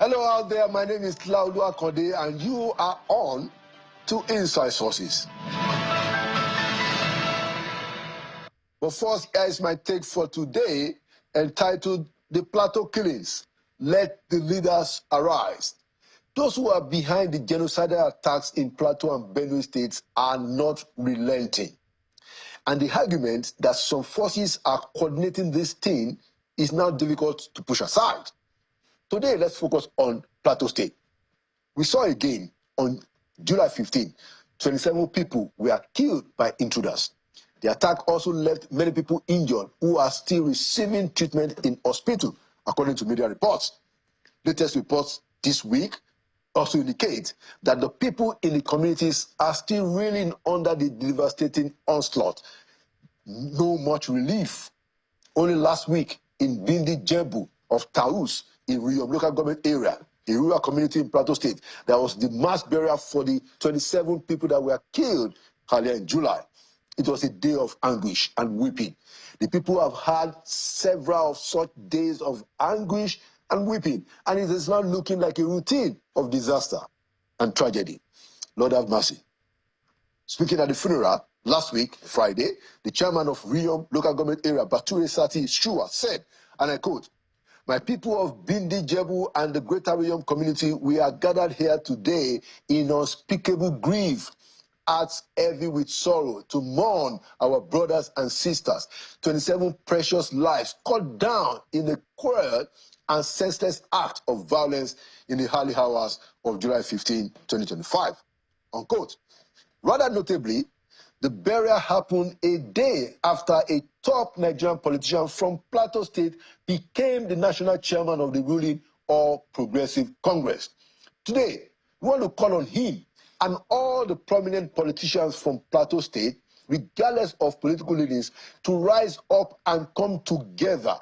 Hello out there, my name is Claudio Akonde and you are on to Inside Sources. But first, here is my take for today, entitled The Plateau Killings. Let the leaders arise. Those who are behind the genocidal attacks in Plateau and Benue states are not relenting. And the argument that some forces are coordinating this thing is now difficult to push aside. Today, let's focus on Plateau State. We saw again on July 15, 27 people were killed by intruders. The attack also left many people injured who are still receiving treatment in hospital, according to media reports. Latest reports this week also indicate that the people in the communities are still reeling under the devastating onslaught. No much relief. Only last week in Bindi Jebu of Taus, in Riom local government area, a rural community in Plateau State, there was the mass burial for the 27 people that were killed earlier in July. It was a day of anguish and weeping. The people have had several of such days of anguish and weeping, and it is now looking like a routine of disaster and tragedy. Lord have mercy. Speaking at the funeral last week, Friday, the chairman of Riom local government area, Bature Sati Shua, said, and I quote, "My people of Bindi Jebu and the greater Riom community, we are gathered here today in unspeakable grief, hearts heavy with sorrow, to mourn our brothers and sisters. 27 precious lives cut down in a cruel and senseless act of violence in the early hours of July 15, 2025. Unquote. Rather notably, the burial happened a day after a top Nigerian politician from Plateau State became the national chairman of the ruling All Progressive Congress. Today, we want to call on him and all the prominent politicians from Plateau State, regardless of political leanings, to rise up and come together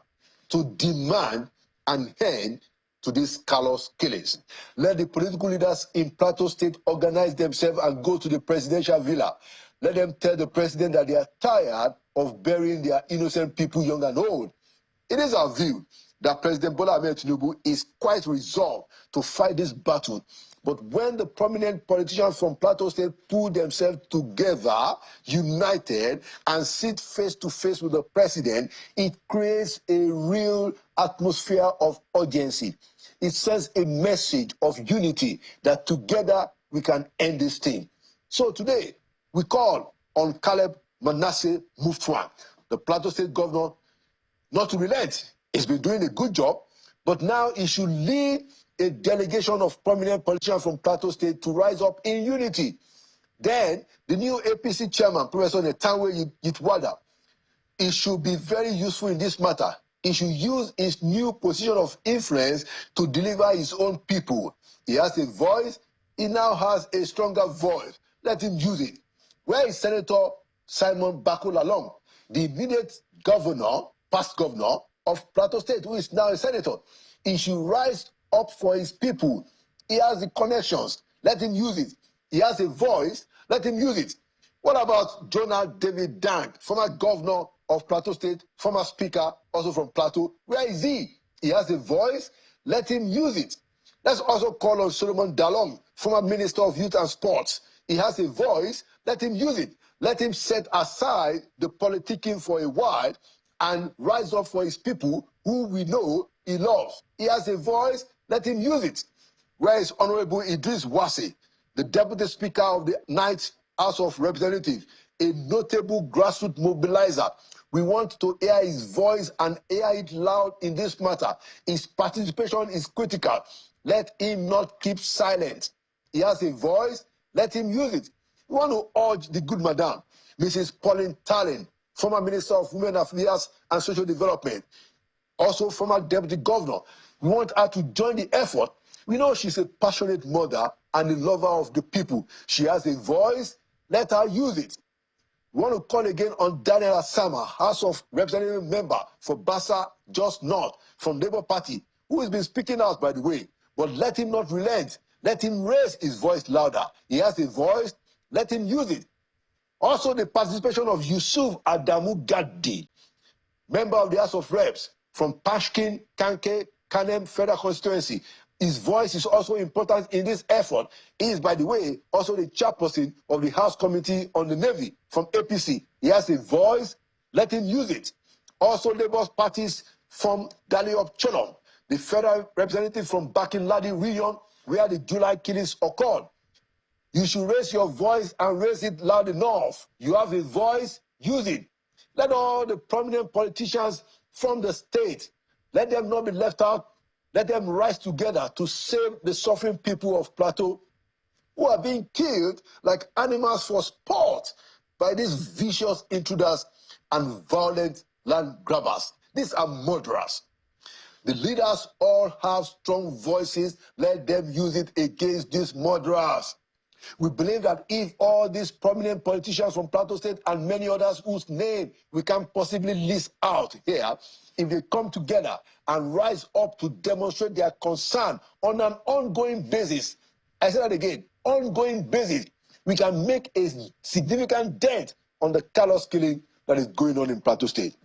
to demand an end to these callous killings. Let the political leaders in Plateau State organize themselves and go to the presidential villa. Let them tell the president that they are tired of burying their innocent people, young and old. It is our view that President Bola Ahmed Tinubu is quite resolved to fight this battle. But when the prominent politicians from Plateau State pull themselves together, united, and sit face to face with the president, it creates a real atmosphere of urgency. It sends a message of unity that together we can end this thing. So today, we call on Caleb Manasseh Mutfwang, the Plateau State governor, not to relent. He's been doing a good job, but now he should lead a delegation of prominent politicians from Plateau State to rise up in unity. Then, the new APC chairman, Professor Netanwe Yitwada, he should be very useful in this matter. He should use his new position of influence to deliver his own people. He has a voice. He now has a stronger voice. Let him use it. Where is Senator Simon Bako Lalong, the immediate governor, past governor of Plateau State, who is now a senator? He should rise up for his people. He has the connections. Let him use it. He has a voice. Let him use it. What about Jonah David Dank, former governor of Plateau State, former speaker, also from Plateau? Where is he? He has a voice. Let him use it. Let's also call on Solomon Dalong, former minister of youth and sports. He has a voice. Let him use it. Let him set aside the politicking for a while and rise up for his people who we know he loves. He has a voice. Let him use it. Where is Honorable Idris Wase, the Deputy Speaker of the Ninth House of Representatives, a notable grassroots mobilizer? We want to hear his voice and hear it loud in this matter. His participation is critical. Let him not keep silent. He has a voice. Let him use it. We want to urge the good madam, Mrs. Pauline Tallinn, former Minister of Women Affairs and Social Development, also former Deputy Governor. We want her to join the effort. We know she's a passionate mother and a lover of the people. She has a voice. Let her use it. We want to call again on Daniel Asama, House of Representative member for Bassa Just North from Labour Party, who has been speaking out, by the way. But let him not relent. Let him raise his voice louder. He has a voice. Let him use it. Also, the participation of Yusuf Adamu Gaddi, member of the House of Reps from Pashkin, Kanke, Kanem Federal Constituency, his voice is also important in this effort. He is, by the way, also the chairperson of the House Committee on the Navy from APC. He has a voice, let him use it. Also, Labour parties from Dali of Cholom, the federal representative from Bakin-Ladi region, where the July killings occurred. You should raise your voice and raise it loud enough. You have a voice, use it. Let all the prominent politicians from the state, let them not be left out. Let them rise together to save the suffering people of Plateau who are being killed like animals for sport by these vicious intruders and violent land grabbers. These are murderers. The leaders all have strong voices. Let them use it against these murderers. We believe that if all these prominent politicians from Plateau State and many others whose name we can possibly list out here, if they come together and rise up to demonstrate their concern on an ongoing basis, I say that again, ongoing basis, we can make a significant dent on the callous killing that is going on in Plateau State.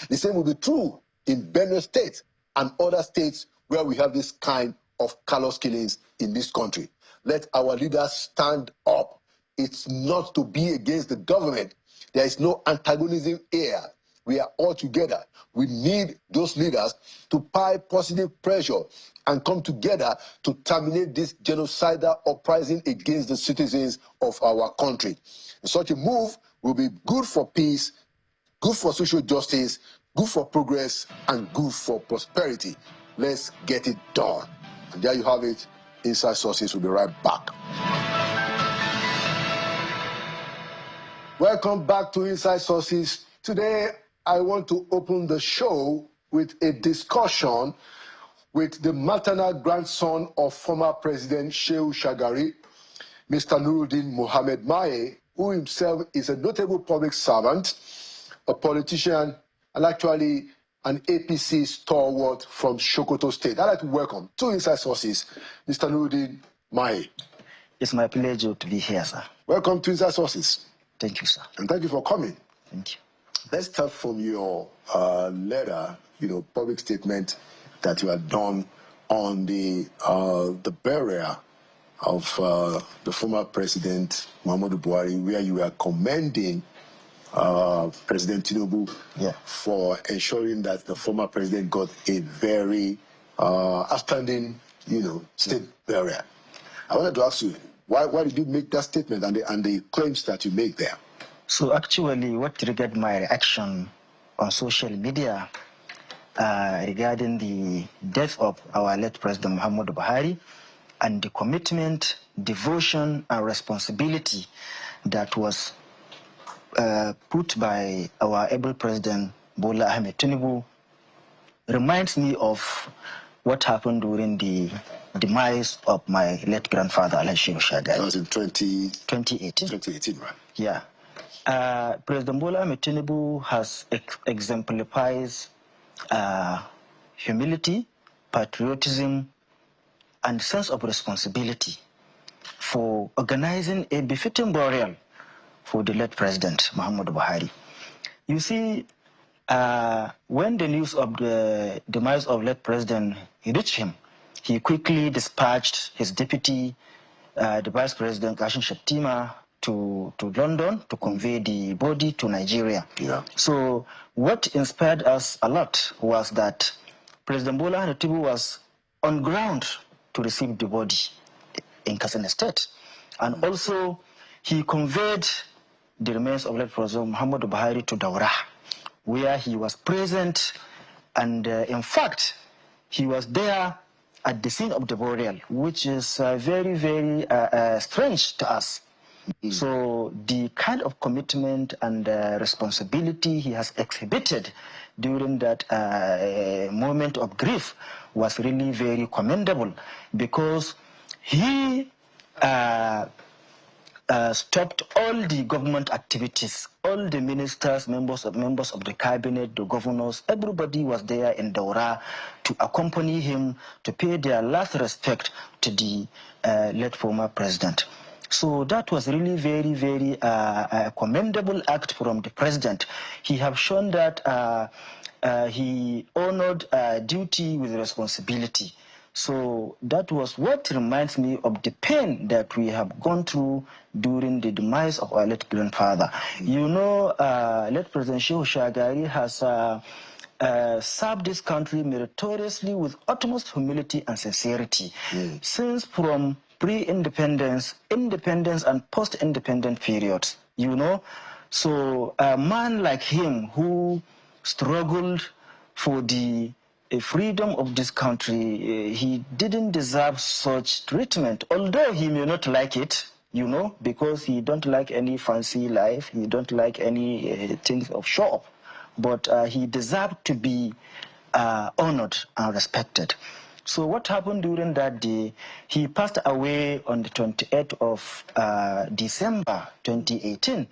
The same will be true in Benue State and other states where we have this kind of callous killings in this country. Let our leaders stand up. It's not to be against the government. There is no antagonism here. We are all together. We need those leaders to apply positive pressure and come together to terminate this genocidal uprising against the citizens of our country. Such a move will be good for peace, good for social justice, good for progress, and good for prosperity. Let's get it done. And there you have it. Inside Sources will be right back. Welcome back to Inside Sources. Today, I want to open the show with a discussion with the maternal grandson of former President Shehu Shagari, Mr. Nuruddin Mohammed Maye, who himself is a notable public servant, a politician, and actually an APC stalwart from Sokoto State. I'd like to welcome to Inside Sources, Mr. Nuruddin Maye. It's my pleasure to be here, sir. Welcome to Inside Sources. Thank you, sir. And thank you for coming. Thank you. Let's start from your letter, public statement that you had done on the burial of the former President Muhammadu Buhari, where you were commending President Tinubu for ensuring that the former president got a very outstanding, state burial. I wanted to ask you, why did you make that statement and the claims that you make there? So actually, what triggered my reaction on social media regarding the death of our late President Muhammadu Buhari and the commitment, devotion, and responsibility that was put by our able President Bola Ahmed Tinubu reminds me of what happened during the demise of my late grandfather, Shehu Shagari. That was in 2018. 2018, right? Yeah. President Bola Ahmed Tinubu has exemplified humility, patriotism, and sense of responsibility for organizing a befitting burial for the late President Muhammadu Buhari. You see, when the news of the demise of late President reached him, he quickly dispatched his deputy, the Vice President Kashim Shettima, to London to convey the body to Nigeria. Yeah. So what inspired us a lot was that President Bola Ahmed Tinubu was on ground to receive the body in Katsina State. And also, he conveyed the remains of late President Muhammadu Buhari to Daura, where he was present, and in fact, he was there at the scene of the burial, which is very, very strange to us. So the kind of commitment and responsibility he has exhibited during that moment of grief was really very commendable, because he stopped all the government activities. All the ministers, members of the cabinet, the governors, everybody was there in Daura to accompany him, to pay their last respect to the late former president. So that was really very, very commendable act from the president. He have shown that he honored duty with responsibility. So that was what reminds me of the pain that we have gone through during the demise of our late grandfather. You know, late President Shehu Shagari has served this country meritoriously with utmost humility and sincerity. Since from pre-independence, independence, and post-independent periods, you know. So a man like him who struggled for the freedom of this country, he didn't deserve such treatment, although he may not like it, you know, because he don't like any fancy life, he don't like any things of show off, but he deserved to be honored and respected. So what happened during that day, he passed away on the 28th of December 2018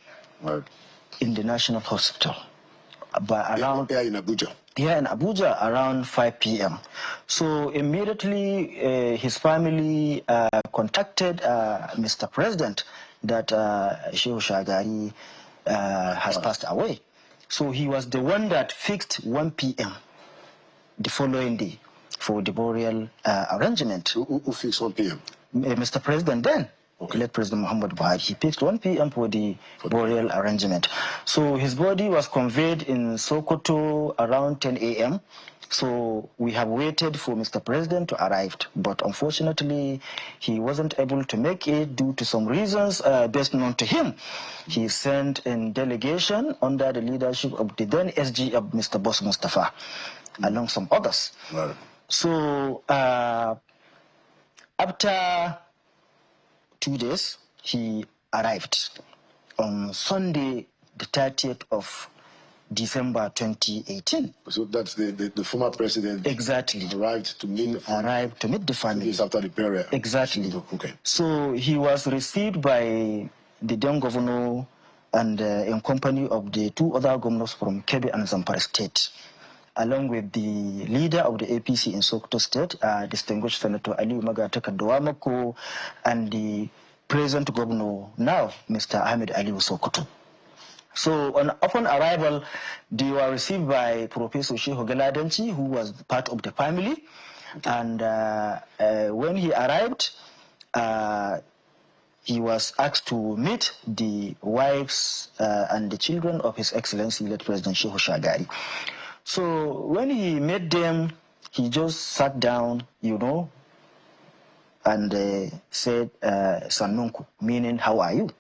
in the National Hospital. By around here in Abuja. Here in Abuja around 5 p.m. So immediately his family contacted Mr. President that Shehu Shagari has passed away. So he was the one that fixed 1 p.m. the following day for the burial arrangement. Who fixed 1 p.m.? Mr. President then. Okay. Late President Muhammad Buhari. He picked 1 p.m. for the burial arrangement. So his body was conveyed in Sokoto around 10 a.m. So we have waited for Mr. President to arrive, but unfortunately he wasn't able to make it due to some reasons best known to him. He sent a delegation under the leadership of the then SG of Mr. Boss Mustafa, along some others. Right. So after 2 days, he arrived on Sunday, the 30th of December 2018. So that's the former president. Exactly. Arrived to meet the family. Arrived to meet the family. 2 days after the burial. Exactly. Okay. So he was received by the then governor and in company of the 2 other governors from Kebbi and Zamfara State, along with the leader of the APC in Sokoto State, distinguished Senator Aliyu Magataka Dawamako, and the present governor now, Mr. Ahmed Aliyu Sokoto. So upon arrival, they were received by Professor Shehu Galadanchi, who was part of the family. And when he arrived, he was asked to meet the wives and the children of His Excellency, late President Shehu Shagari. So when he met them, he just sat down, you know, and said, Sanunku, meaning, how are you?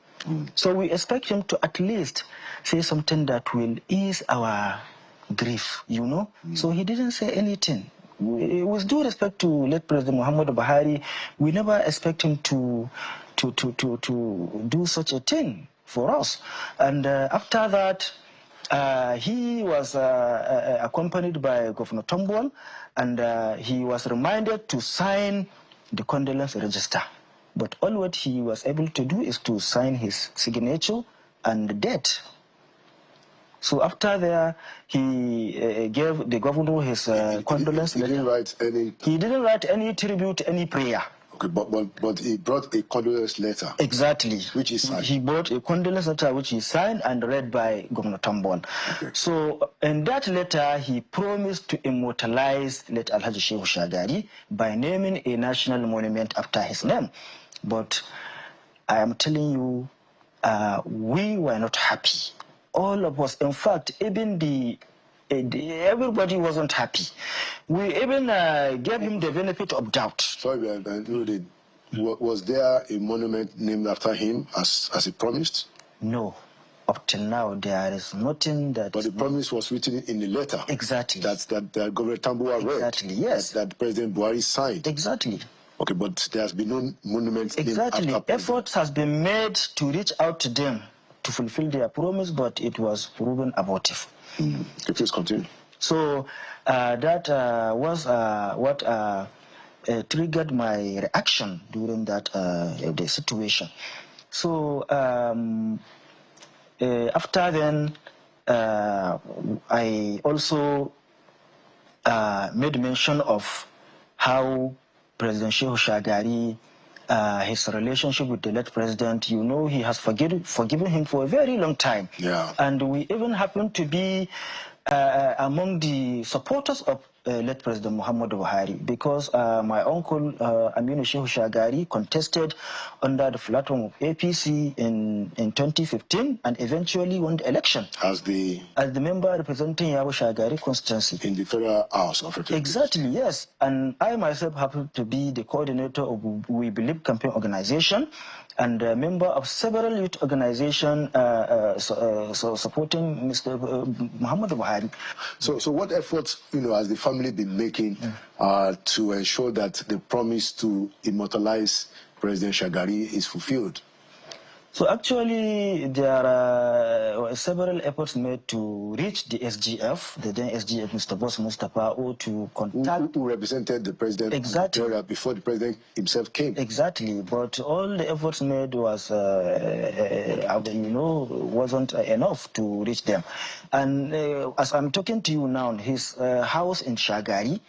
So we expect him to at least say something that will ease our grief, you know. So he didn't say anything. With due respect to late President Muhammad Buhari, we never expect him to do such a thing for us. And after that, he was accompanied by Governor Tombol, and he was reminded to sign the condolence register. But all what he was able to do is to sign his signature and the date. So after there, he gave the governor his condolence letter. He didn't write any tribute, any prayer. Okay, but he brought a condolence letter. Exactly. Which he signed. He brought a condolence letter which he signed and read by Governor Tambon. Okay. So in that letter, he promised to immortalize late Alhaji Shehu Shagari by naming a national monument after his name. But I am telling you, we were not happy. All of us, in fact, even everybody wasn't happy. We even gave him the benefit of doubt. Sorry, was there a monument named after him as he promised? No. Up till now, there is nothing that... But the promise was written in the letter. Exactly. That Governor Tambuwa read. Exactly, yes. That President Buhari signed. Exactly. Okay, but there has been no monument exactly. named after Efforts has been made to reach out to them to fulfill their promise, but it was proven abortive. Okay, please continue. So that was what triggered my reaction during that the situation. So after then, I also made mention of how President Shehu Shagari, his relationship with the late president, you know, he has forgiven him for a very long time. Yeah. And we even happen to be among the supporters of late President Muhammadu Buhari, because my uncle Aminu Shehu Shagari contested under the platform of APC in 2015 and eventually won the election As the member representing Yabo Shagari constituency in the Federal House of Representatives. Exactly, yes. And I myself happen to be the coordinator of We Believe campaign organization and a member of several youth organizations supporting Mr. Muhammadu Buhari. So what efforts, has the family been making to ensure that the promise to immortalize President Shagari is fulfilled? So actually, there are several efforts made to reach the SGF, the then SGF, Mr. Boss Mustafa, or to contact... Who represented the president exactly. Before the president himself came. Exactly, but all the efforts made was, wasn't enough to reach them. And as I'm talking to you now, his house in Shagari,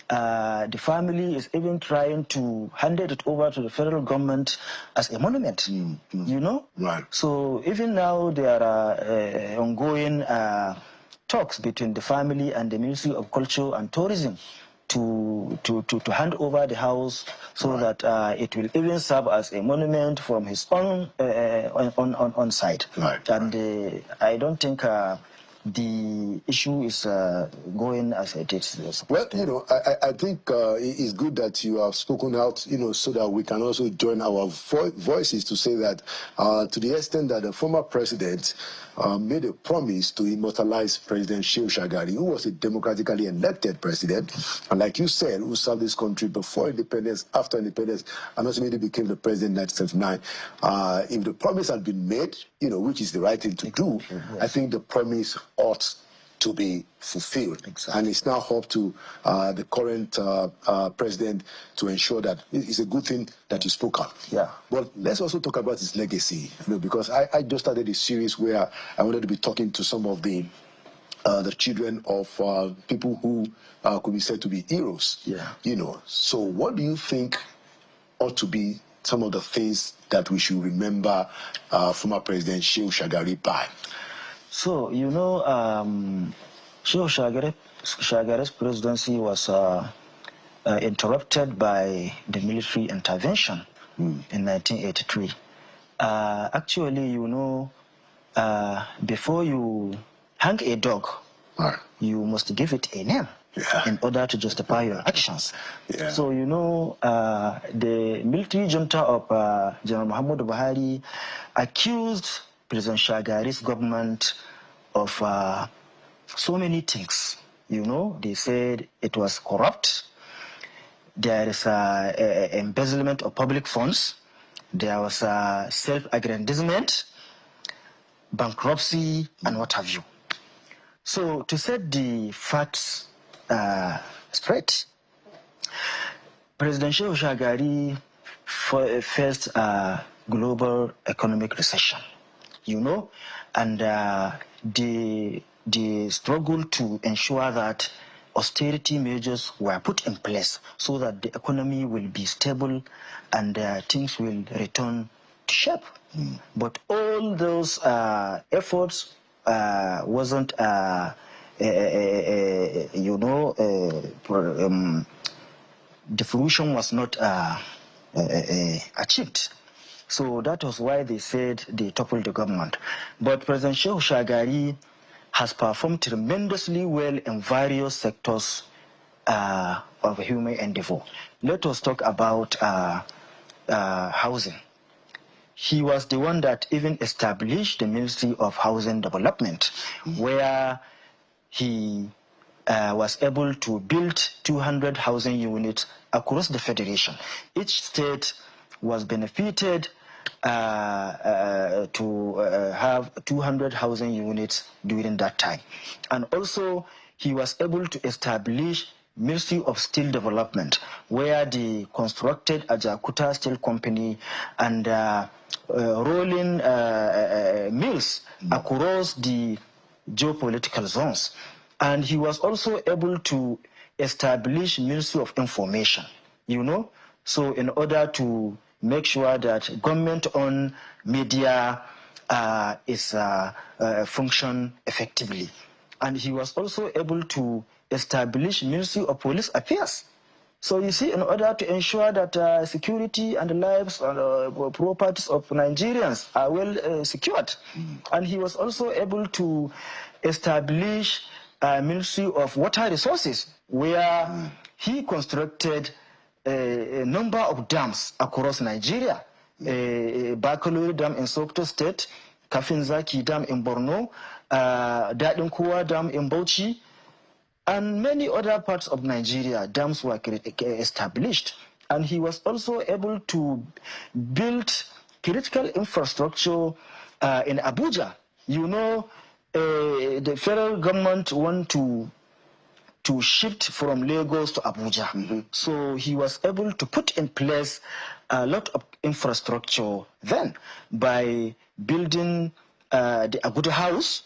the family is even trying to hand it over to the federal government as a monument, Right. So even now there are ongoing talks between the family and the Ministry of Culture and Tourism to hand over the house so that it will even serve as a monument from his own on site. Right. And I don't think the issue is going as it is. Well, I think it's good that you have spoken out, so that we can also join our voices to say that to the extent that the former president made a promise to immortalize President Shehu Shagari, who was a democratically elected president, and like you said, who served this country before independence, after independence, and ultimately became the president in 1979. If the promise had been made, which is the right thing to do, yes. I think the promise ought to be fulfilled. Exactly. And it's now up to the current president to ensure that it's a good thing that you spoke on. Yeah. But let's also talk about his legacy, because I just started a series where I wanted to be talking to some of the children of people who could be said to be heroes. Yeah. So what do you think ought to be some of the things that we should remember former President Shehu Shagari by? So, Shehu Shagari's presidency was interrupted by the military intervention in 1983. Actually, before you hang a dog, you must give it a name in order to justify your actions. Yeah. So, the military junta of General Muhammadu Buhari accused President Shagari's government of so many things. They said it was corrupt. There is embezzlement of public funds. There was self-aggrandizement, bankruptcy, and what have you. So to set the facts straight, President Shehu Shagari faced a global economic recession. And the struggle to ensure that austerity measures were put in place so that the economy will be stable and things will return to shape. But all those efforts wasn't, the fruition was not achieved. So that was why they said they toppled the government. But President Shehu Shagari has performed tremendously well in various sectors of human endeavor. Let us talk about housing. He was the one that even established the Ministry of Housing Development, where he was able to build 200 housing units across the federation. Each state was benefited to have 200 housing units during that time. And also, he was able to establish Ministry of Steel Development, where they constructed Ajakuta Steel Company and rolling mills across the geopolitical zones. And he was also able to establish Ministry of Information, so in order to make sure that government-owned media is function effectively. And he was also able to establish Ministry of Police Affairs. So you see, in order to ensure that security and the lives and properties of Nigerians are well secured. And he was also able to establish a Ministry of Water Resources, where he constructed a number of dams across Nigeria. Bakalori Dam in Sokoto State, Kafinzaki Dam in Borno, Dadin Kuwa Dam in Bauchi, and many other parts of Nigeria. Dams were established. And he was also able to build critical infrastructure in Abuja. You know, the federal government want to shift from Lagos to Abuja. So he was able to put in place a lot of infrastructure then by building the Abuja House,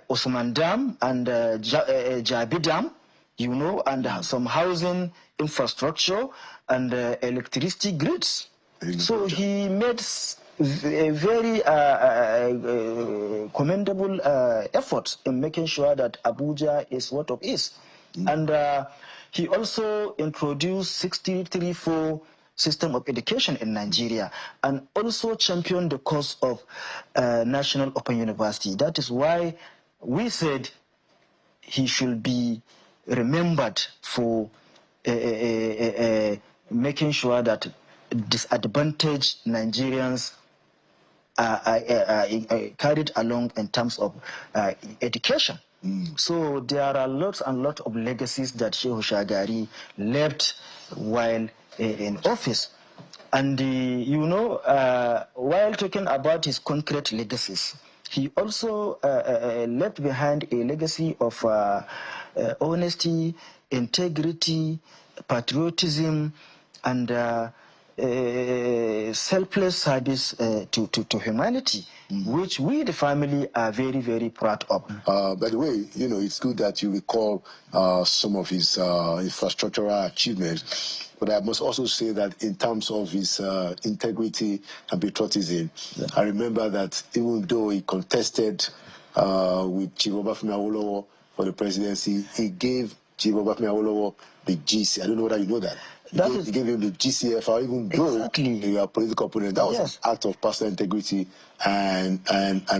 Osman Dam and Jabi Dam, you know, and some housing infrastructure and electricity grids. So he made a very commendable effort in making sure that Abuja is what it is. And he also introduced 63-4 system of education in Nigeria, and also championed the cause of National Open University. That is why we said he should be remembered for making sure that disadvantaged Nigerians are carried along in terms of education. So there are lots and lots of legacies that Sheikh Shagari left while in office. And you know, while talking about his concrete legacies, he also left behind a legacy of honesty, integrity, patriotism, and selfless service to humanity, which we, the family, are very, very proud of. By the way, you know, it's good that you recall some of his infrastructural achievements. But I must also say that in terms of his integrity and patriotism, I remember that even though he contested with Chief Obafemi Awolowo for the presidency, he gave Chief Obafemi Awolowo the GC. I don't know whether you know that. He gave him the GCFR, even though they were political opponent. That was an act of personal integrity and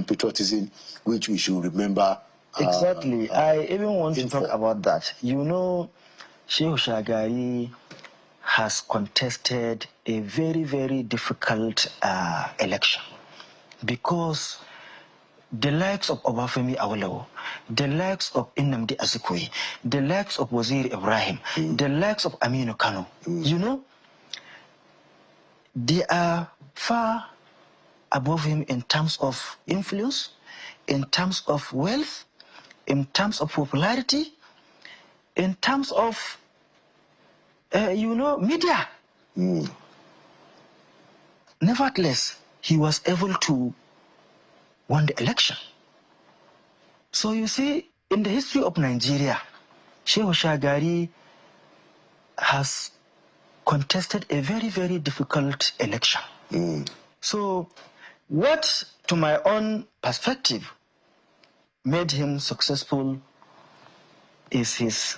patriotism, which we should remember. Exactly. I even want to talk about that. You know, Sheikh Shagari has contested a very, very difficult election, because the likes of Obafemi Awolowo, the likes of Nnamdi Azikiwe, the likes of Wazir Ibrahim, the likes of Aminu Kano, you know, they are far above him in terms of influence, in terms of wealth, in terms of popularity, in terms of, you know, media. Nevertheless, he was able to won the election. So you see, in the history of Nigeria, Sheikh Shagari has contested a very, very difficult election. So what, to my own perspective, made him successful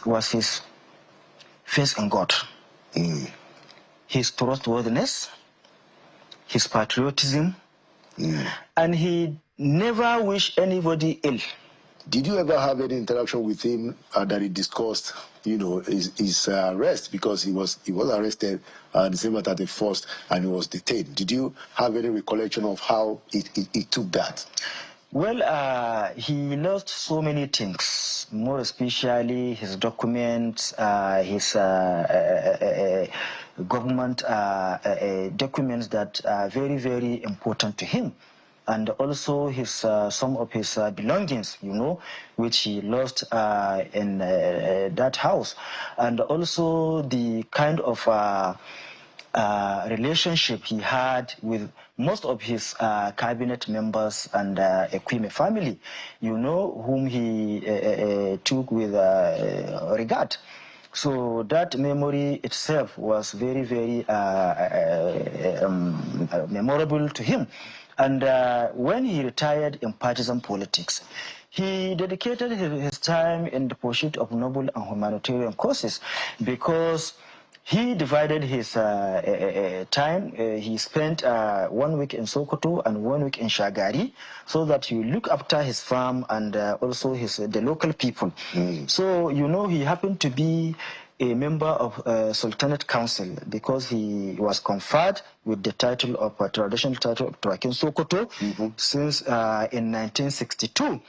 was his faith in God, his trustworthiness, his patriotism, and he never wished anybody ill. Did you ever have any interaction with him that he discussed, you know, his arrest? Because he was arrested December 31st and he was detained. Did you have any recollection of how he took that? Well, he lost so many things, more especially his documents, his government documents that are very, very important to him, and also his some of his belongings, you know, which he lost in that house, and also the kind of relationship he had with most of his cabinet members and Ekwime family, you know, whom he took with regard. So that memory itself was very, very memorable to him. And when he retired in partisan politics, he dedicated his time in the pursuit of noble and humanitarian causes because he divided his time. He spent 1 week in Sokoto and 1 week in Shagari, so that he look after his farm and also the local people. So, you know, he happened to be a member of Sultanate Council because he was conferred with the title of traditional title of Turakin Sokoto since in 1962.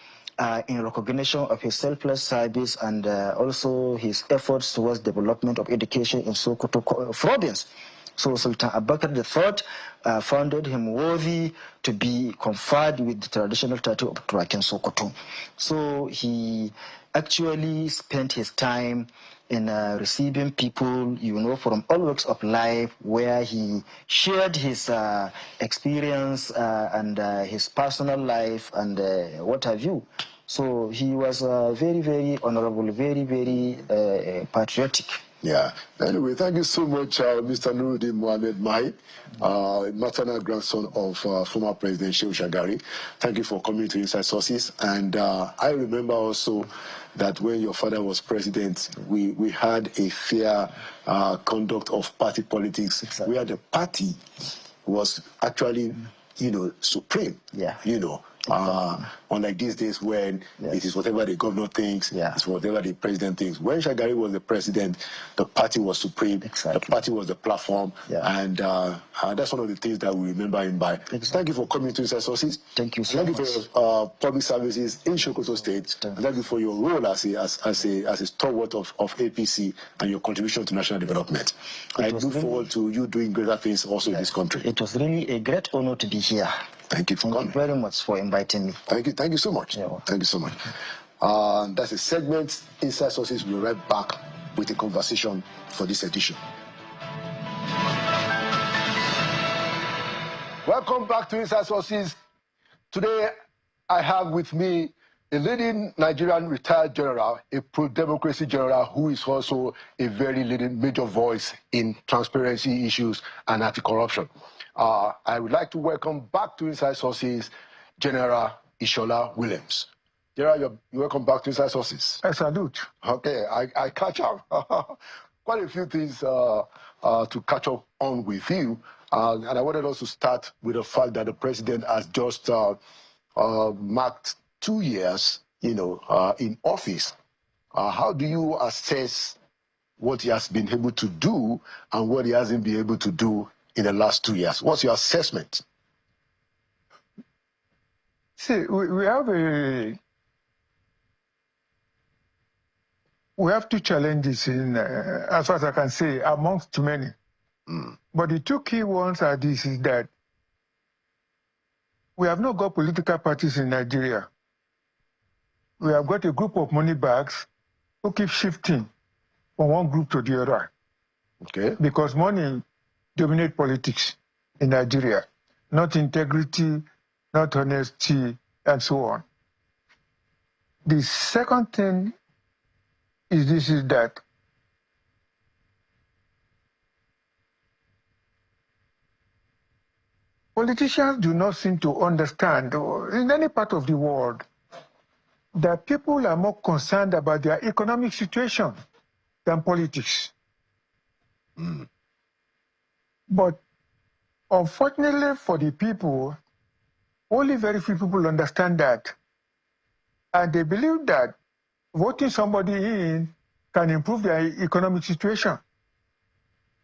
In recognition of his selfless service and also his efforts towards development of education in Sokoto province. So Sultan Abubakar III founded him worthy to be conferred with the traditional title of Turakin Sokoto. So he actually spent his time in receiving people, you know, from all walks of life, where he shared his experience and his personal life and what have you. So he was very, very honorable, very, very patriotic. Yeah. Anyway, thank you so much, Mr. Nuruddin Mohammed Mahi, maternal grandson of former President Shehu Shagari. Thank you for coming to Inside Sources. And I remember also that when your father was president, we had a fair conduct of party politics, exactly, where the party was actually, you know, supreme. Yeah. You know. Unlike these days when it is whatever the governor thinks, it's whatever the president thinks. When Shagari was the president, the party was supreme, the party was the platform, and that's one of the things that we remember him by. Thank you for coming to Inside Sources. Thank you so much. Thank you for your public services in Sokoto State, and thank you for your role as a stalwart of APC and your contribution to national development. I look forward to you doing greater things also in this country. It was really a great honor to be here. Thank you for coming. Thank you very much for inviting me. Thank you so much. Thank you so much. That's a segment. Inside Sources will be right back with a conversation for this edition. Welcome back to Inside Sources. Today, I have with me a leading Nigerian retired general, a pro-democracy general who is also a very leading major voice in transparency issues and anti-corruption. I would like to welcome back to Inside Sources General Ishola Williams. General, you're welcome back to Inside Sources. I salute. Okay, I catch up. Quite a few things to catch up on with you. And I wanted us to start with the fact that the president has just marked 2 years, you know, in office. How do you assess what he has been able to do and what he hasn't been able to do in the last 2 years? What's your assessment? See, we have two challenges in, as far as I can say, amongst many. But the two key ones are this: is that we have not got political parties in Nigeria. We have got a group of money bags who keep shifting from one group to the other. Okay. Because money dominates politics in Nigeria, not integrity, not honesty, and so on. The second thing is that politicians do not seem to understand, in any part of the world, that people are more concerned about their economic situation than politics. But unfortunately for the people, only very few people understand that. And they believe that voting somebody in can improve their economic situation.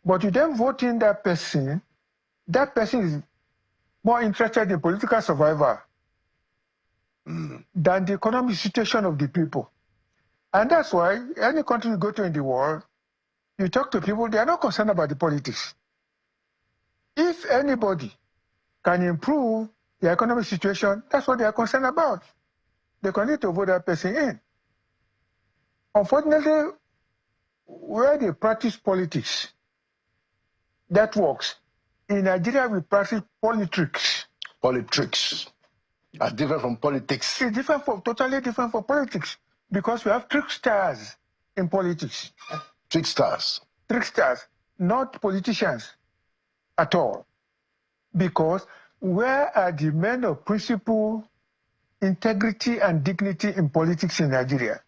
But you then vote in that person is more interested in political survival than the economic situation of the people. And that's why any country you go to in the world, you talk to people, they are not concerned about the politics. If anybody can improve the economic situation, that's what they are concerned about. They continue to vote that person in. Unfortunately, where they practice politics, that works. In Nigeria, we practice politics. Politics. That's different from politics. It's different totally different from politics, because we have tricksters in politics. Tricksters? Tricksters, not politicians at all. Because where are the men of principle integrity and dignity in politics in Nigeria,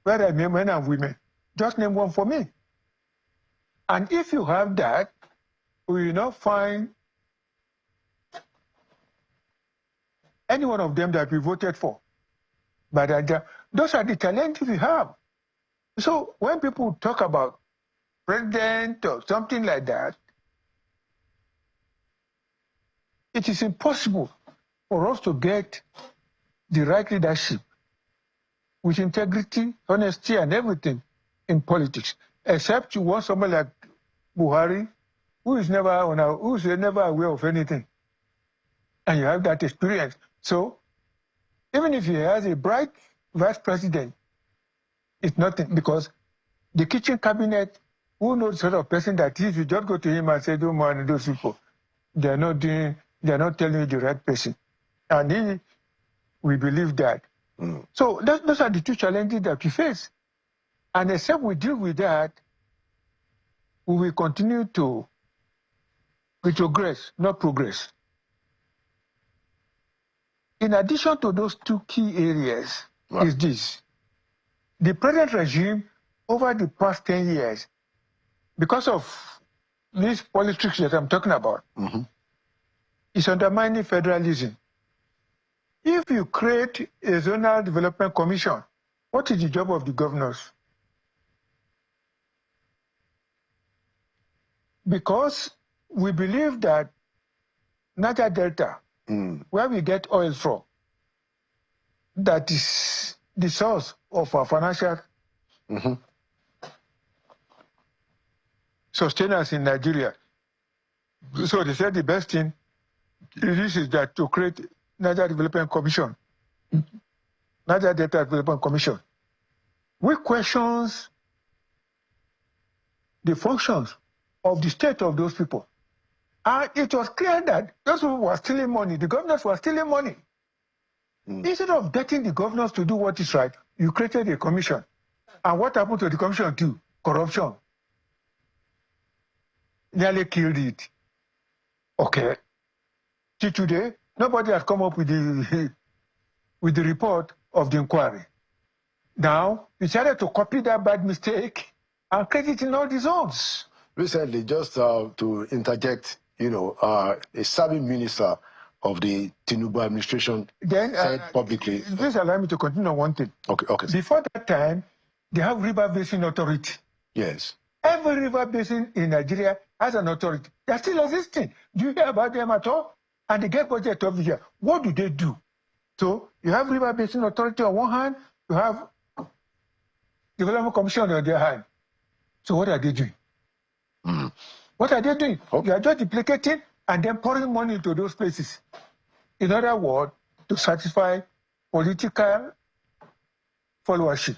whether men and women. Just name one for me. And if you have that, we will not find any one of them that we voted for. But those are the challenges we have. So when people talk about president or something like that, it is impossible for us to get the right leadership with integrity, honesty, and everything in politics, except you want somebody like Buhari, who is never aware of anything, and you have that experience. So even if he has a bright vice president, it's nothing, because the kitchen cabinet, who knows the sort of person that is, you just go to him and say, don't mind those people. They're not telling you the right person. And we believe that. So those are the two challenges that we face. And except we deal with that, we will continue to retrogress, not progress. In addition to those two key areas, is this. The present regime, over the past 10 years, because of these politics that I'm talking about, is undermining federalism. If you create a zonal development commission, what is the job of the governors? Because we believe that Niger Delta, where we get oil from, that is the source of our financial sustenance in Nigeria. So they said the best thing is that to create Niger Development Commission, Niger Delta Development Commission, which questions the functions of the state of those people. And it was clear that those people were stealing money. The governors were stealing money. Instead of getting the governors to do what is right, you created a commission. And what happened to the commission too? Corruption. Nearly killed it. Okay. Till today, nobody has come up with the report of the inquiry. Now, we decided to copy that bad mistake and create it in all the zones. Recently, just to interject, a serving minister of the Tinubu administration said publicly. Please allow me to continue on one thing. Okay. Before that time, they have River Basin Authority. Yes. Every river basin in Nigeria has an authority. They're still existing. Do you hear about them at all? And they get budget every year. What do they do? So you have River Basin Authority on one hand, you have Development Commission on the other hand. So what are they doing? What are they doing? Okay. You are just duplicating and then pouring money into those places. In other words, to satisfy political followership.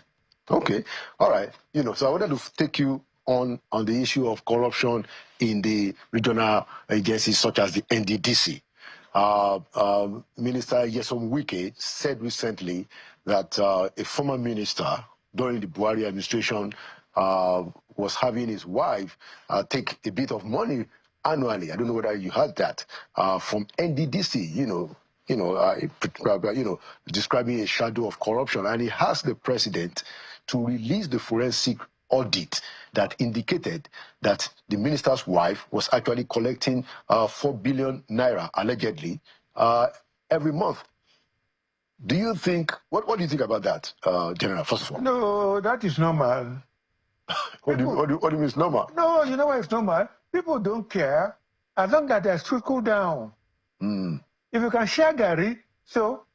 Okay. All right. So I wanted to take you on the issue of corruption in the regional agencies such as the NDDC. Minister Nyesom Wike said recently that a former minister during the Buhari administration was having his wife take a bit of money annually. I don't know whether you heard that from NDDC. Describing a shadow of corruption, and he asked the president to release the forensic audit that indicated that the minister's wife was actually collecting 4 billion naira allegedly every month. Do you think, what do you think about that, General, first of all? No, that is normal. What do you mean it's normal? No, you know why it's normal? People don't care as long as they trickle down. If you can Shagari, so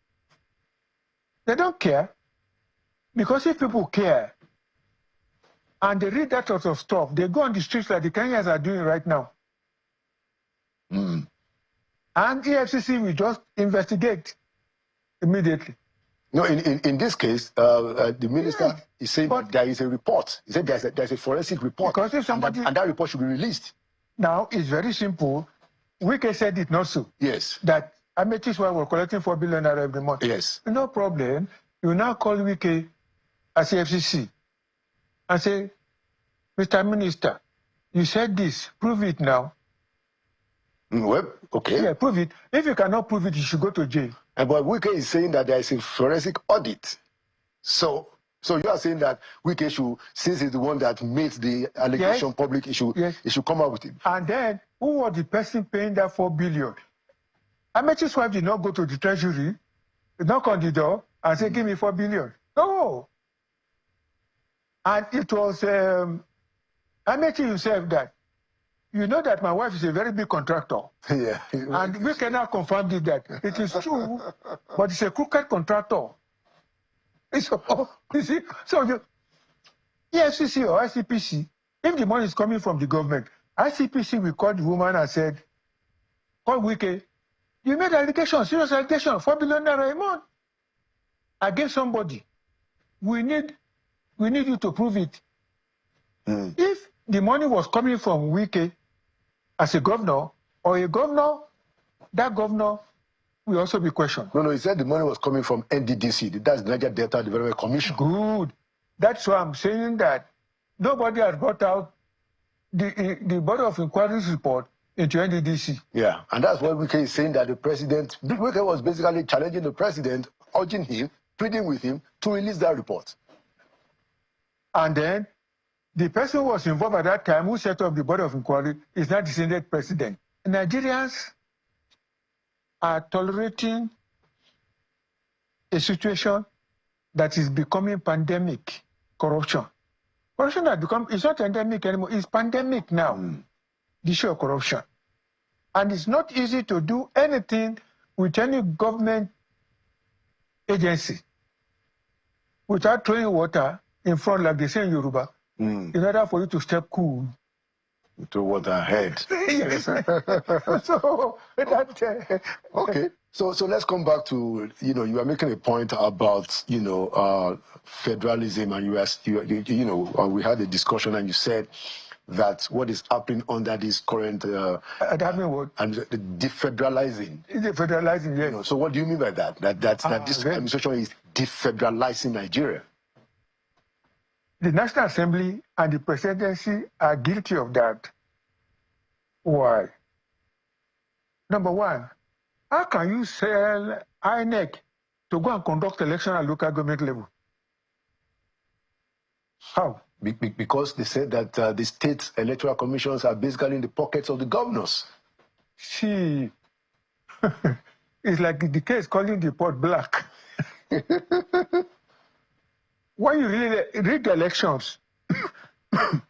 they don't care. Because if people care and they read that sort of stuff, they go on the streets like the Kenyans are doing right now. And EFCC will just investigate immediately. No, in this case, the minister is saying there is a report. He said there's a forensic report, because if somebody, and that report should be released. Now, it's very simple. Wike said it not so. Yes. That Amethyst were collecting 4 billion naira every month. Yes. No problem. You now call Wike as EFCC and say, Mr. Minister, you said this. Prove it now. Well, okay. Yeah, prove it. If you cannot prove it, you should go to jail. But Wike is saying that there is a forensic audit. So you are saying that Wike should, since he's the one that made the allegation public, he should come up with it. And then, who was the person paying that 4 billion? Amaechi's wife did not go to the treasury, knock on the door, and say, give me 4 billion. No. And it was Amaechi himself that, you know that my wife is a very big contractor. Yeah. And we cannot confirm that. It is true, but it's a crooked contractor. You see, so the EFCC or ICPC, if the money is coming from the government, ICPC will call the woman and said, call Wike, you made allegation, serious allegation, 4 billion naira a month against somebody. We need you to prove it. If the money was coming from Wike as a governor, or a governor, that governor will also be questioned. No, he said the money was coming from NDDC, that's the Niger Delta Development Commission. Good. That's why I'm saying that nobody has brought out the Board of Inquiry's report into NDDC. Yeah, and that's why Wike is saying that the president, Wike was basically challenging the president, urging him, pleading with him to release that report. And then the person who was involved at that time, who set up the Board of Inquiry, is not the Senate president. Nigerians are tolerating a situation that is becoming pandemic corruption. Corruption has become, it's not endemic anymore, it's pandemic now, the issue of corruption. And it's not easy to do anything with any government agency without throwing water in front, like they say in Yoruba, in order for you to step cool. To water ahead. Yes. So that, okay. So let's come back to, you are making a point about, federalism, and we had a discussion, and you said that what is happening under this current what? And the defederalizing. Defederalizing, yes. So what do you mean by that? That this administration is defederalizing Nigeria? The National Assembly and the presidency are guilty of that. Why? Number one, how can you sell INEC to go and conduct election at local government level? How? Because they said that the state electoral commissions are basically in the pockets of the governors. See, it's like the case calling the pot black. When you really read the elections, there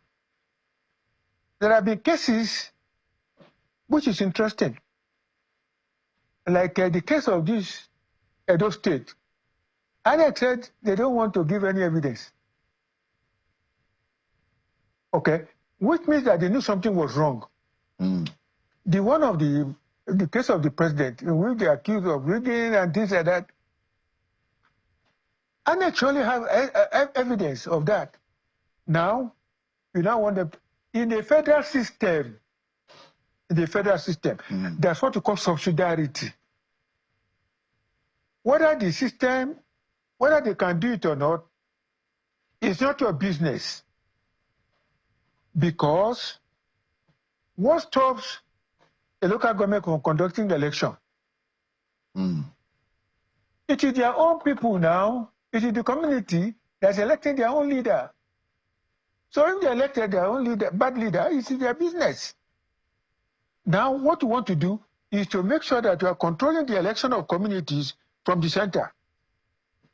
have been cases which is interesting. Like the case of this Edo State. INEC said they don't want to give any evidence. Okay, which means that they knew something was wrong. The one of the case of the president, in which they are accused of rigging and things like that, and actually have evidence of that. Now, you now want to, in the federal system, that's what you call subsidiarity. Whether the system, whether they can do it or not, it's not your business. Because what stops a local government from conducting the election? It is their own people now. It is the community that's electing their own leader. So if they elected their own leader, bad leader, it's their business. Now, what you want to do is to make sure that you are controlling the election of communities from the center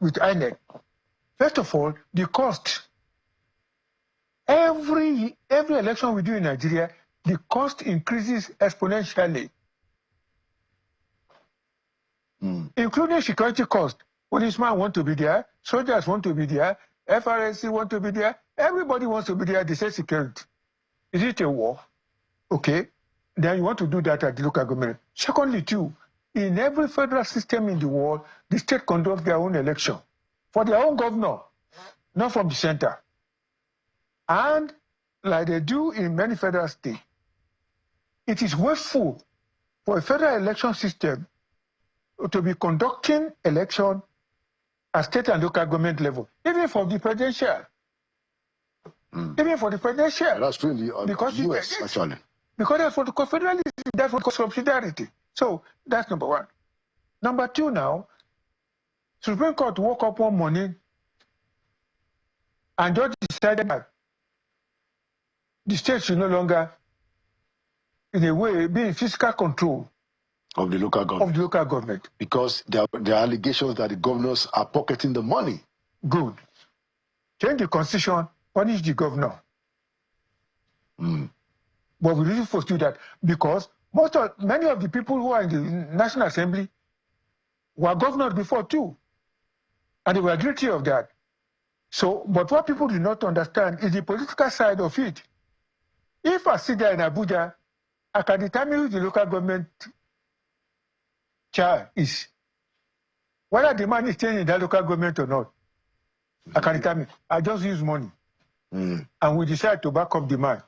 with INEC. First of all, the cost. Every election we do in Nigeria, the cost increases exponentially, including security cost. Policemen want to be there, soldiers want to be there, FRSC want to be there, everybody wants to be there, they say security. Is it a war? Okay, then you want to do that at the local government. Secondly, too, in every federal system in the world, the state conducts their own election for their own governor, not from the center. And like they do in many federal states, it is wasteful for a federal election system to be conducting election at state and local government level, even for the presidential. Even for the presidential. That's really because US, actually. Because that's what the federalism, that's what subsidiarity. So that's number one. Number two now, Supreme Court woke up one morning and just decided that the state should no longer, in a way, be in fiscal control of the local government. Because there are allegations that the governors are pocketing the money. Good. Change the constitution, punish the governor. But we really foresee that because many of the people who are in the National Assembly were governors before too. And they were guilty of that. So, but what people do not understand is the political side of it. If I sit there in Abuja, I can determine who the local government chair is. Whether the man is staying in that local government or not, I can determine. I just use money. And we decide to back up the man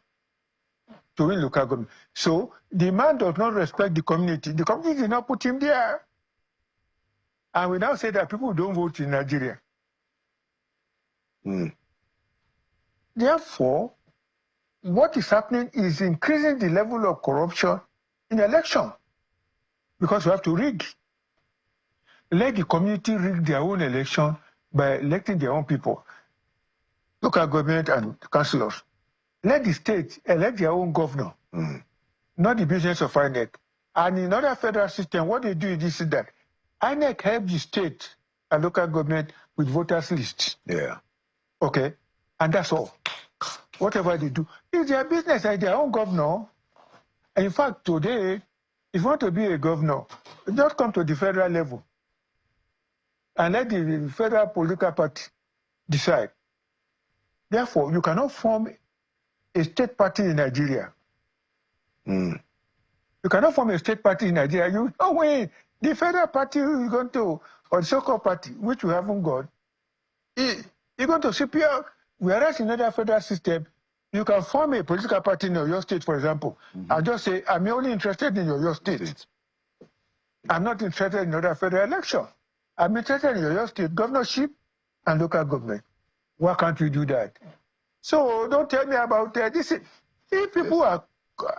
to win local government. So the man does not respect the community. The community did not put him there. And we now say that people don't vote in Nigeria. Therefore, what is happening is increasing the level of corruption in election. Because you have to rig. Let the community rig their own election by electing their own people, local government and councillors. Let the state elect their own governor, not the business of INEC. And in other federal system, what they do is this, is that INEC helps the state and local government with voters lists. Yeah. Okay? And that's all. Whatever they do, it's their business and their own governor. And in fact, today, if you want to be a governor, just come to the federal level and let the federal political party decide. Therefore, you cannot form a state party in Nigeria. You cannot form a state party in Nigeria. You don't win. The federal party you're going to, or the so-called party, which we haven't got, you're going to CPR. Whereas in other federal system, you can form a political party in your state, for example, and just say, I'm only interested in your state. I'm not interested in other federal election. I'm interested in your state governorship and local government. Why can't we do that? So don't tell me about this. If people are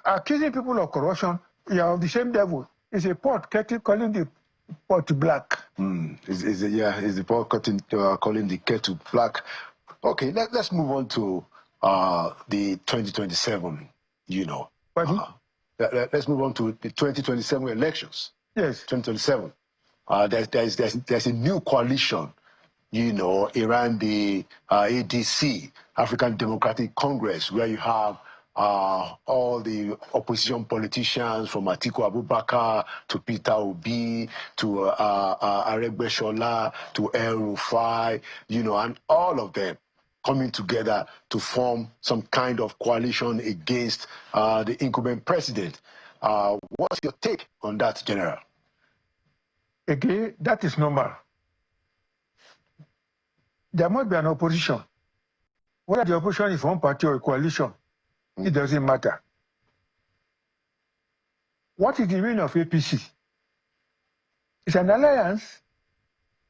accusing people of corruption, you are of the same level. It's a pot calling the pot black. Is the pot calling the kettle black. Okay, let's move on to the 2027, let's move on to the 2027 elections. Yes. 2027. There's a new coalition, around the ADC, African Democratic Congress, where you have all the opposition politicians from Atiku Abubakar to Peter Obi to Ishola to El Rufai, and all of them coming together to form some kind of coalition against the incumbent president. What's your take on that, General? Again, that is normal. There must be an opposition. Whether the opposition is one party or a coalition, it doesn't matter. What is the meaning of APC? It's an alliance.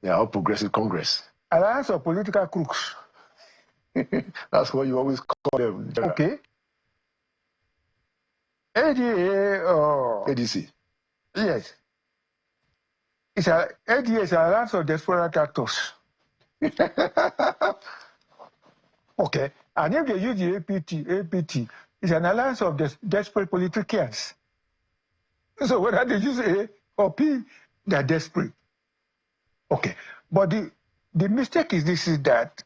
Yeah, All Progressive Congress. Alliance of political crooks. That's what you always call them. General. Okay. ADC. Yes. ADA is an alliance of desperate actors. Okay. And if they use the APT is an alliance of desperate politicians. So whether they use A or P, they're desperate. Okay. But the mistake is this, is that,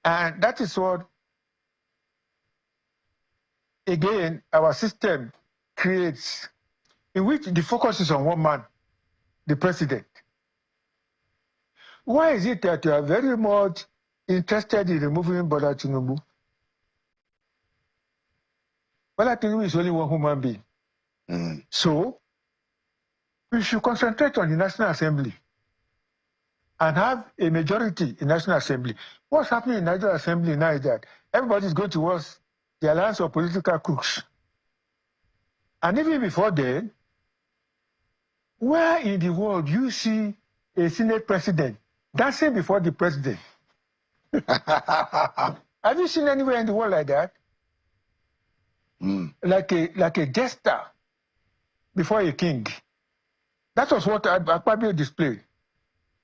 and that is what, again, our system creates, in which the focus is on one man, the president. Why is it that you are very much interested in removing Bola Tinubu? Bola Tinubu is only one human being. So, we should concentrate on the National Assembly and have a majority in National Assembly. What's happening in National Assembly now is that everybody is going towards the alliance of political crooks. And even before then, where in the world you see a Senate president dancing before the president? Have you seen anywhere in the world like that? Like a jester before a king. That was what Akpabio displayed.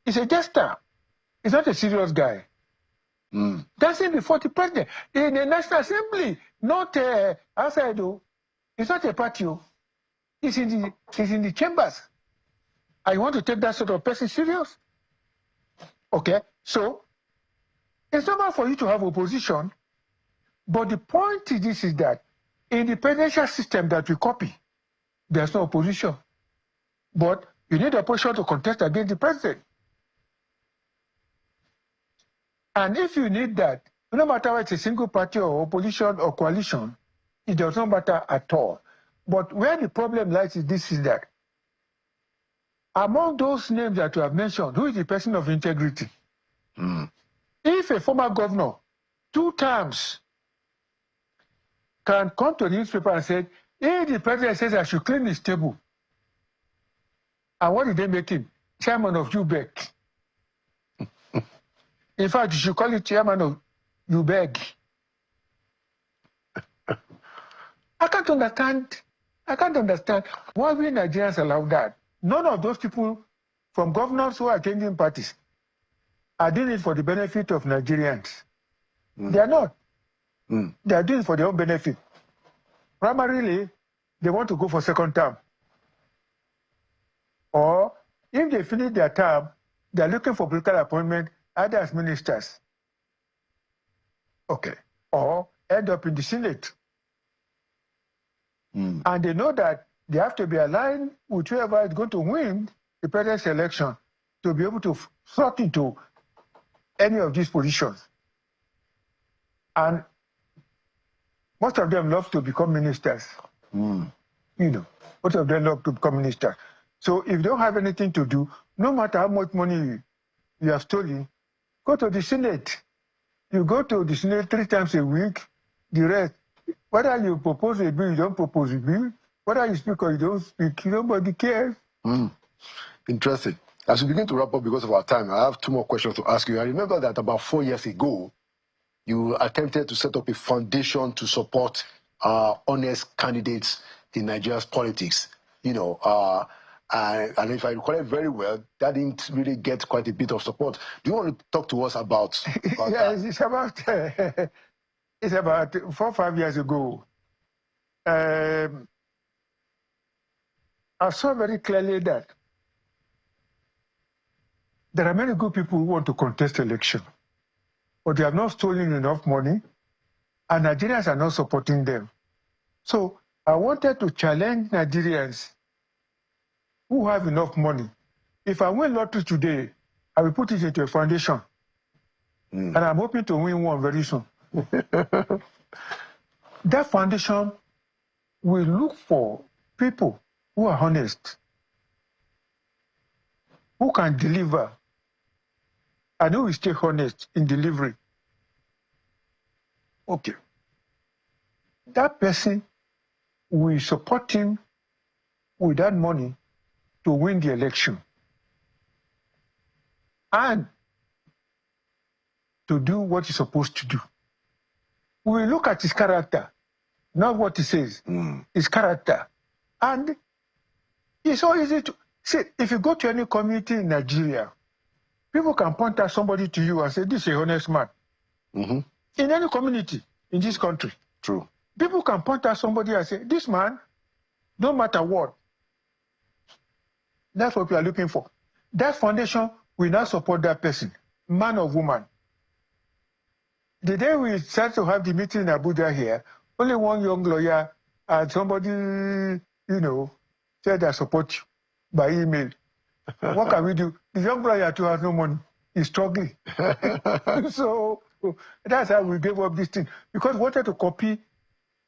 He's a jester. He's not a serious guy. Dancing before the president in the National Assembly, not outside. It's not a party. He's in the chambers. I want to take that sort of person serious. Okay, so it's normal for you to have opposition, but the point is this: is that in the presidential system that we copy, there's no opposition, but you need opposition to contest against the president. And if you need that, no matter whether it's a single party or opposition or coalition, it does not matter at all. But where the problem lies is this: is that among those names that you have mentioned, who is the person of integrity? If a former governor, 2 terms, can come to the newspaper and say, hey, the president says I should clean his table. And what did they make him? Chairman of UBEC. In fact, you should call it chairman of UBEC. I can't understand why we Nigerians allow that. None of those people from governors who are changing parties are doing it for the benefit of Nigerians. They are not. They are doing it for their own benefit. Primarily, they want to go for second term. Or if they finish their term, they are looking for political appointment either as ministers. Okay. Or end up in the Senate. And they know that they have to be aligned with whoever is going to win the president's election to be able to slot into any of these positions. And most of them love to become ministers. You know, most of them love to become ministers. So if they don't have anything to do, no matter how much money you have stolen, go to the Senate. You go to the Senate 3 times a week, the rest. Whether you propose a bill, you don't propose a bill. Whether you speak or you don't speak, nobody cares. Interesting. As we begin to wrap up because of our time, I have 2 more questions to ask you. I remember that about 4 years ago, you attempted to set up a foundation to support honest candidates in Nigeria's politics. You know, and if I recall it very well, that didn't really get quite a bit of support. Do you want to talk to us about that? It's about 4 or 5 years ago. I saw very clearly that there are many good people who want to contest election, but they have not stolen enough money, and Nigerians are not supporting them. So I wanted to challenge Nigerians who have enough money. If I win lottery today, I will put it into a foundation, and I'm hoping to win one very soon. That foundation will look for people who are honest, who can deliver, and who will stay honest in delivery. Okay. That person will support him with that money to win the election and to do what he's supposed to do. We will look at his character, not what he says, his character. And it's so easy to see. If you go to any community in Nigeria, people can point at somebody to you and say, this is a honest man. In any community in this country. True. People can point at somebody and say, this man, no matter what. That's what we are looking for. That foundation will not support that person, man or woman. The day we start to have the meeting in Abuja here, only one young lawyer and somebody, you know, said I support you by email. What can we do? The young lawyer too has no money. He's struggling. So that's how we gave up this thing. Because we wanted to copy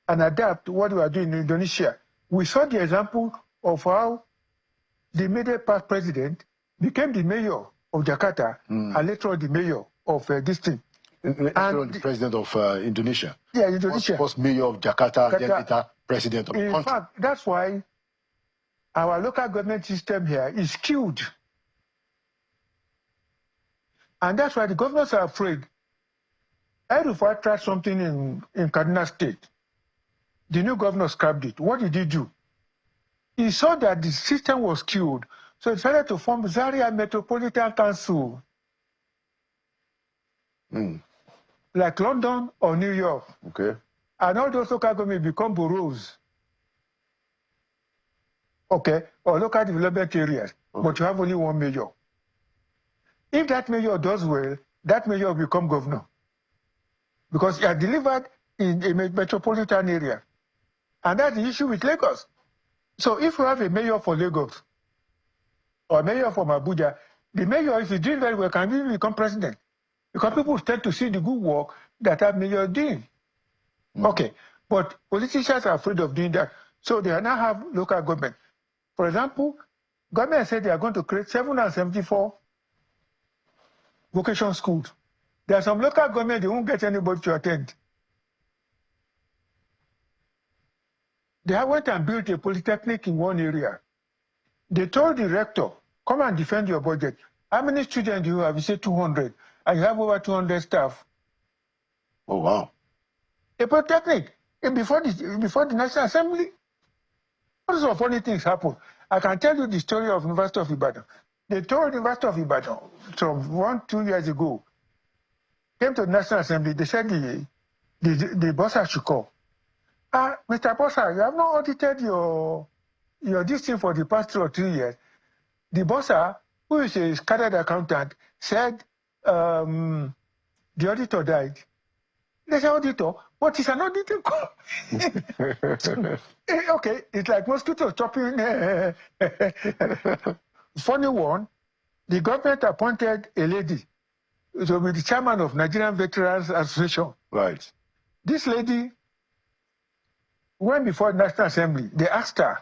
and adapt what we are doing in Indonesia. We saw the example of how the immediate past president became the mayor of Jakarta and later on the mayor of this thing. And the president of Indonesia. Yeah, Indonesia. First mayor of Jakarta, then later president of the country. In fact, that's why our local government system here is skewed. And that's why the governors are afraid. Erufai tried something in Kaduna State. The new governor scrapped it. What did he do? He saw that the system was skewed. So they decided to form Zaria Metropolitan Council, like London or New York. Okay. And all those local governments become boroughs. Okay, or local development areas, but you have only one mayor. If that mayor does well, that mayor will become governor. Because he had delivered in a metropolitan area. And that's the issue with Lagos. So if you have a mayor for Lagos, or a mayor from Abuja, the mayor, if he doing very well, can even become president. Because people tend to see the good work that that mayor is doing. Okay, but politicians are afraid of doing that. So they now have local government. For example, government said they are going to create 774 vocational schools. There are some local government, they won't get anybody to attend. They went and built a polytechnic in one area. They told the rector, come and defend your budget. How many students do you have? He said 200. And you have over 200 staff. Oh, wow. A polytechnic. Before the National Assembly. All sorts of funny things happen. I can tell you the story of University of Ibadan. They told University of Ibadan, so 1-2 years ago, came to the National Assembly, they said the bossa should call. Mr. Bossa, you have not audited your this thing for the past 2 or 3 years. The bossa, who is a scattered accountant, said the auditor died. They said, auditor, what is an auditor? Okay, it's like mosquito chopping. Funny one, the government appointed a lady to be the chairman of Nigerian Veterans Association. Right. This lady went before the National Assembly. They asked her,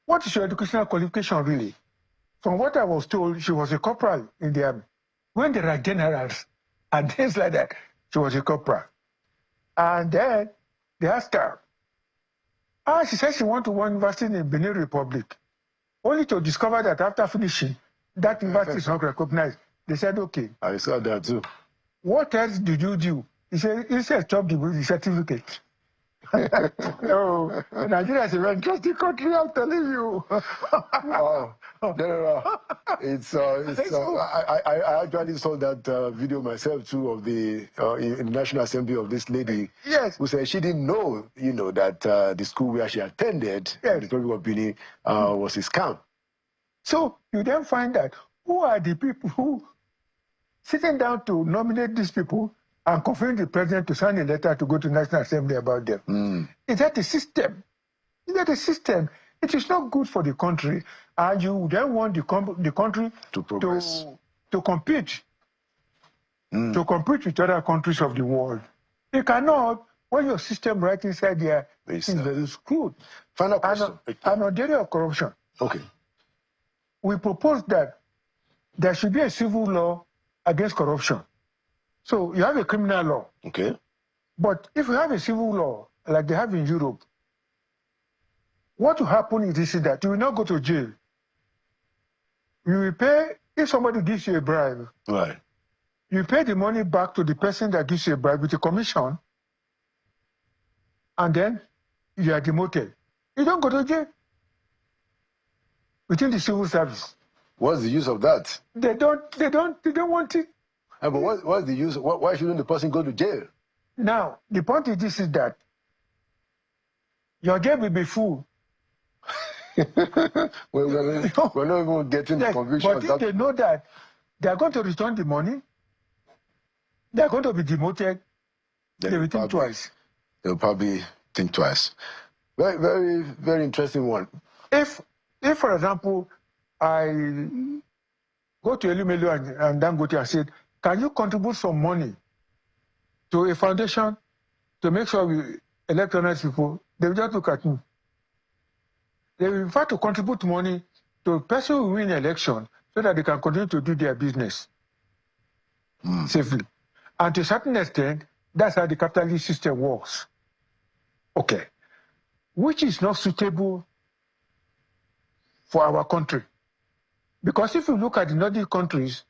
what is your educational qualification really? From what I was told, she was a corporal in the army. When there are generals and things like that, she was a corporal. And then they asked her, she said she went to one university in Benin Republic, only to discover that after finishing, that university is not recognized. They said, okay. I saw that too. What else did you do? He said, stop the certificate. No, Nigeria is a very interesting country, I'm telling you. Wow. No. I actually saw that video myself too of the in the National Assembly of this lady. Yes. Who said she didn't know, that the school where she attended, the Republic of Benin, was a scam. So you then find that who are the people who sitting down to nominate these people and convincing the president to sign a letter to go to National Assembly about them? Is that a system? Is that a system? It is not good for the country, and you then want the country to progress, to compete, to compete with other countries of the world. You cannot, when your system right inside there is very screwed. Final question. And on the area of corruption, okay, we propose that there should be a civil law against corruption. So you have a criminal law. Okay. But if you have a civil law, like they have in Europe, what will happen is that you will not go to jail. You will pay, if somebody gives you a bribe, right, you pay the money back to the person that gives you a bribe with a commission, and then you are demoted. You don't go to jail within the civil service. What's the use of that? They don't want it. But what's the use? Why shouldn't the person go to jail? Now, the point is that your jail will be full. We're not even getting the conviction. But if they know that they are going to return the money, they are going to be demoted, they will think twice. They'll probably think twice. Very, very, very interesting one. If for example, I go to Elumelu and Dangote and said, can you contribute some money to a foundation to make sure we elect honest people? They will just look at me. They will prefer to contribute money to a person who win election so that they can continue to do their business safely. And to a certain extent, that's how the capitalist system works. Okay. Which is not suitable for our country. Because if you look at the Nordic countries,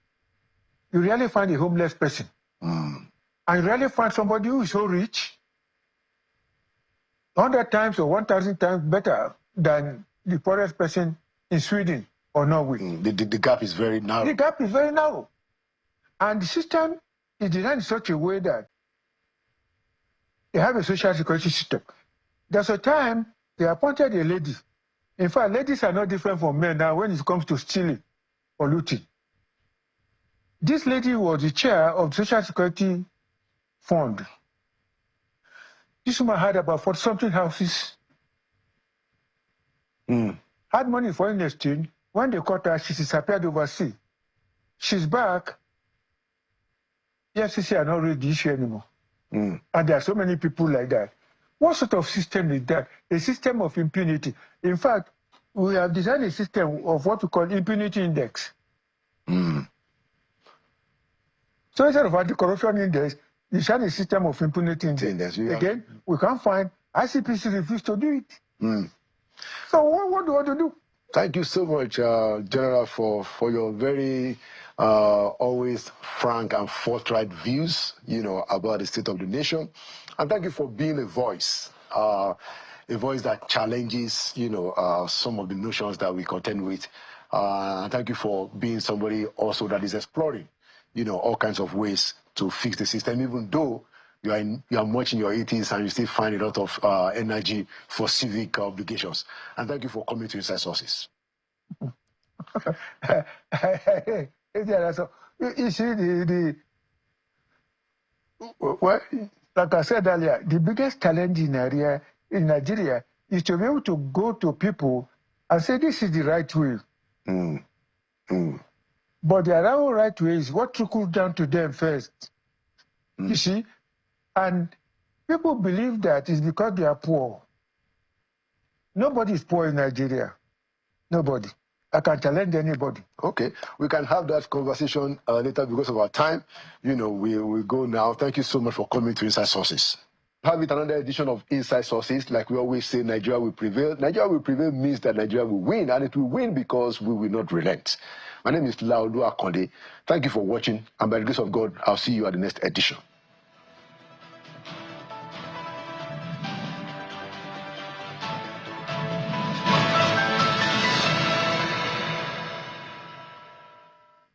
you rarely find a homeless person. And you rarely find somebody who is so rich, 100 times or 1,000 times better than the poorest person in Sweden. or Norway. The gap is very narrow. The gap is very narrow. And the system is designed in such a way that they have a social security system. There's a time they appointed a lady. In fact, ladies are not different from men now when it comes to stealing or looting. This lady was the chair of the Social Security Fund. This woman had about 40-something houses. Had money for foreign exchange. When they caught her, she disappeared overseas. She's back. The FCC are not ready the issue anymore. And there are so many people like that. What sort of system is that? A system of impunity. In fact, we have designed a system of what we call impunity index. So instead of anti-corruption index, you share a system of impunity index. Again, we can't find, ICPC refuse to do it. So what do you want to do? Thank you so much, General, for your very always frank and forthright views, about the state of the nation. And thank you for being a voice that challenges, some of the notions that we contend with. And thank you for being somebody also that is exploring, all kinds of ways to fix the system, even though you are much in your 80s and you still find a lot of energy for civic obligations. And thank you for coming to Inside Sources. You see, well, like I said earlier, the biggest challenge in Nigeria is to be able to go to people and say, this is the right way. But the other right way is what trickles down to them first. You see? And people believe that it's because they are poor. Nobody is poor in Nigeria. Nobody. I can challenge anybody. Okay, we can have that conversation later because of our time. We go now. Thank you so much for coming to Inside Sources. Have it another edition of Inside Sources. Like we always say, Nigeria will prevail. Nigeria will prevail means that Nigeria will win, and it will win because we will not relent. My name is Laolu Akonde. Thank you for watching, and by the grace of God, I'll see you at the next edition.